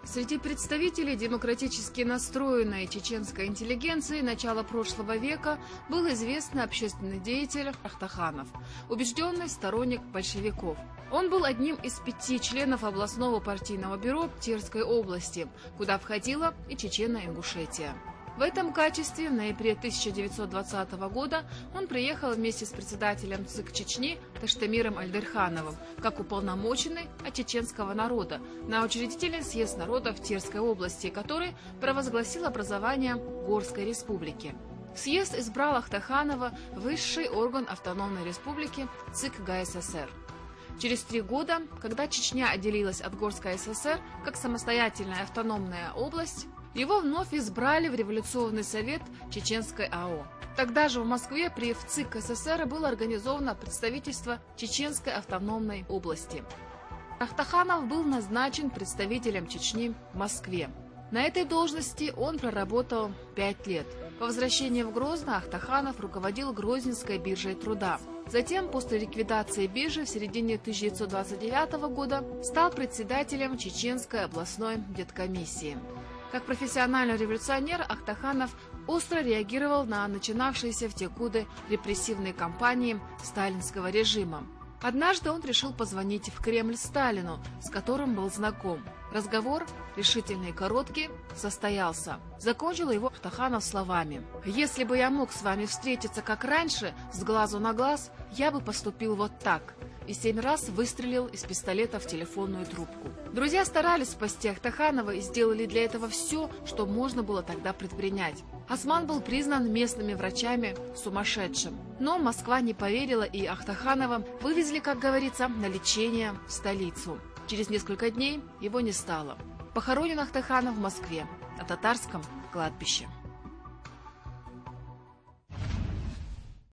Среди представителей демократически настроенной чеченской интеллигенции начала прошлого века был известный общественный деятель Ахтаханов, убежденный сторонник большевиков. Он был одним из 5 членов областного партийного бюро Терской области, куда входила и Чечено-Ингушетия. В этом качестве в ноябре 1920 года он приехал вместе с председателем ЦИК Чечни Таштемиром Альдерхановым как уполномоченный от чеченского народа на учредительный съезд народов Терской области, который провозгласил образование Горской республики. Съезд избрал Ахтаханова высший орган автономной республики ЦИК ГАССР. Через 3 года, когда Чечня отделилась от Горской ССР как самостоятельная автономная область, его вновь избрали в Революционный совет Чеченской АО. Тогда же в Москве при ВЦИК СССР было организовано представительство Чеченской автономной области. Ахтаханов был назначен представителем Чечни в Москве. На этой должности он проработал 5 лет. По возвращении в Грозно Ахтаханов руководил Грозненской биржей труда. Затем, после ликвидации биржи в середине 1929 года, стал председателем Чеченской областной деткомиссии. Как профессиональный революционер Ахтаханов остро реагировал на начинавшиеся в те годы репрессивные кампании сталинского режима. Однажды он решил позвонить в Кремль Сталину, с которым был знаком. Разговор, решительный и короткий, состоялся. Закончил его Ахтаханов словами: «Если бы я мог с вами встретиться как раньше, с глазу на глаз, я бы поступил вот так». И 7 раз выстрелил из пистолета в телефонную трубку. Друзья старались спасти Ахтаханова и сделали для этого все, что можно было тогда предпринять. Осман был признан местными врачами сумасшедшим. Но Москва не поверила, и Ахтаханова вывезли, как говорится, на лечение в столицу. Через несколько дней его не стало. Похоронен Ахтаханов в Москве, на татарском кладбище.